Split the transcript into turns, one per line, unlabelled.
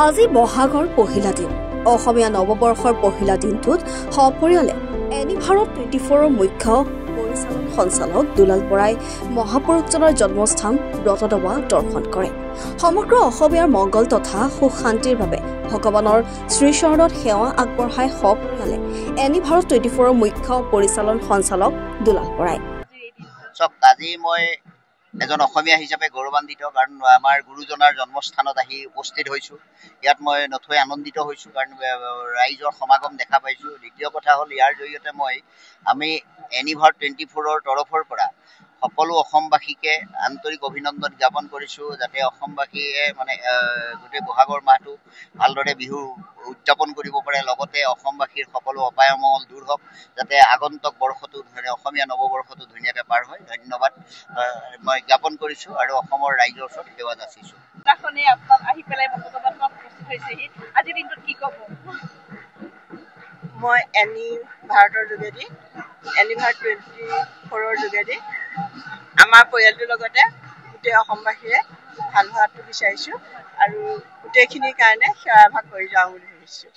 আজি বহাগৰ পহিলা দিন অসমীয়া নৱবৰ্ষৰ পহিলা দিনটোত সপৰিয়ালে এনি ভাৰত 24ৰ মুখ্য পৰিচালন সঞ্চালক দুলাল বৰাই মহাপুৰুষজনৰ জন্মস্থান ব্ৰতদবা দৰ্শন কৰে। সমগ্ৰ অসমীয়াৰ মংগল তথা সুখ শান্তিৰ বাবে ভগৱানৰ শ্ৰীচৰণত সেৱা আগবঢ়াই সপৰিয়ালে এনি ভাৰত 24ৰ মুখ্য পৰিচালন সঞ্চালক দুলাল বৰাই।
আজি মই এজন অসমীয়া হিচাপে গৌৰৱান্বিত, কাৰণ আমাৰ গুৰুজনাৰ জন্মস্থানত আহি উপস্থিত হৈছোঁ। ইয়াত মই নথৈ আনন্দিত হৈছোঁ, কাৰণ ৰাইজৰ সমাগম দেখা পাইছোঁ। দ্বিতীয় কথা হ'ল, ইয়াৰ জৰিয়তে আমি এনি ভাৰত 24ৰ তৰফৰ পৰা সকলো অসমবাসীকে আন্তৰিক অভিনন্দন জ্ঞাপন কৰিছোঁ, যাতে অসমবাসীয়ে গোটেই বহাগৰ মাহটো ভালদৰে বিহু উদযাপন কৰিব পাৰে। লগতে অসমবাসীৰ সকলো অপায় অমংগল দূৰ হওক, যাতে আগন্তুক বৰ্ষটো অসমীয়া নৱবৰ্ষটো ধুনীয়াকৈ পাৰ হয়। ধন্যবাদ মই জ্ঞাপন কৰিছোঁ আৰু অসমৰ ৰাইজৰ ওচৰত সেৱা যাচিছোঁ।
মই এনি ভাৰতৰ যোগেদি এনি ভাৰত 24ৰ যোগেদি আমাৰ পৰিয়ালটোৰ লগতে গোটেই অসমবাসীয়ে ভাল হোৱাটো বিচাৰিছোঁ আৰু গোটেইখিনিৰ কাৰণে সেৱা এভাগ কৰি যাওঁ বুলি ভাবিছোঁ।